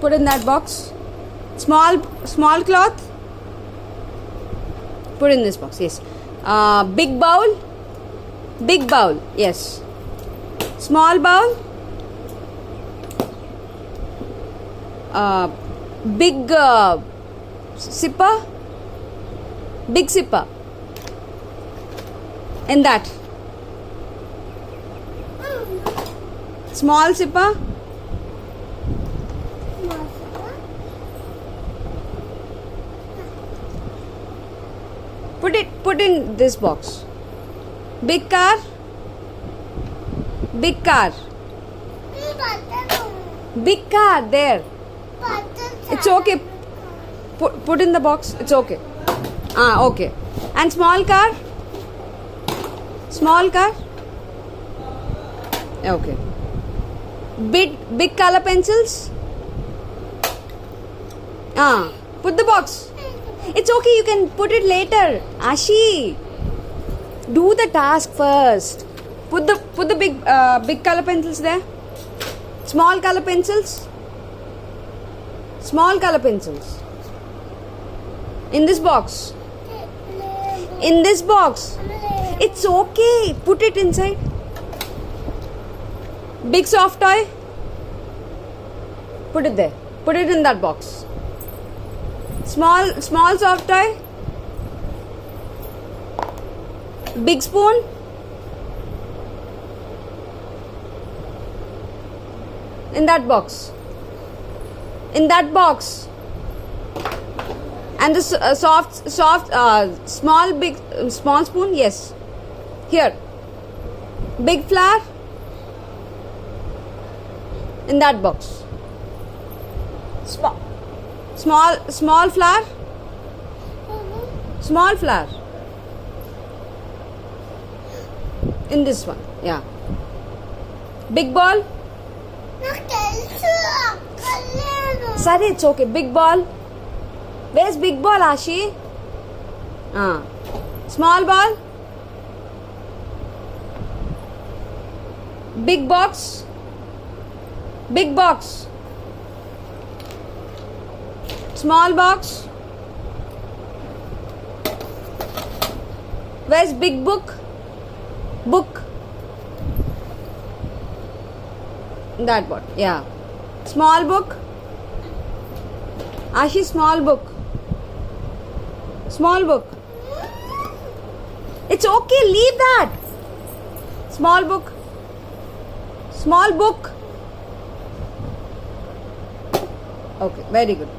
Put in that box. Small cloth. Put in this box. Yes. Big bowl. Big bowl. Yes. Small bowl. Big sipper. Big sipper. In that. Small sipper. Put in this box. Big car. Big car. Big car there. It's okay. Put in the box. It's okay. Okay. And small car. Small car. Okay. Big color pencils. Put the box. It's okay, you can put it later. Ashi, do the task first. Put the big color pencils there. Small color pencils. Small color pencils. In this box. In this box. It's okay. Put it inside. Big soft toy. Put it there. Put it in that box. Small soft toy. Big spoon. In that box. In that box. And the small spoon. Yes. Here. Big flower. In that box. Small flower. Small flower. In this one. Yeah. Big ball. Sorry, it's okay. Big ball. Where's big ball, Ashi? Small ball. Big box. Big box. Small box. Where's big book? Book. That one. Yeah. Small book. Ashi, small book. Small book. It's okay, leave that. Small book. Small book. Okay, very good.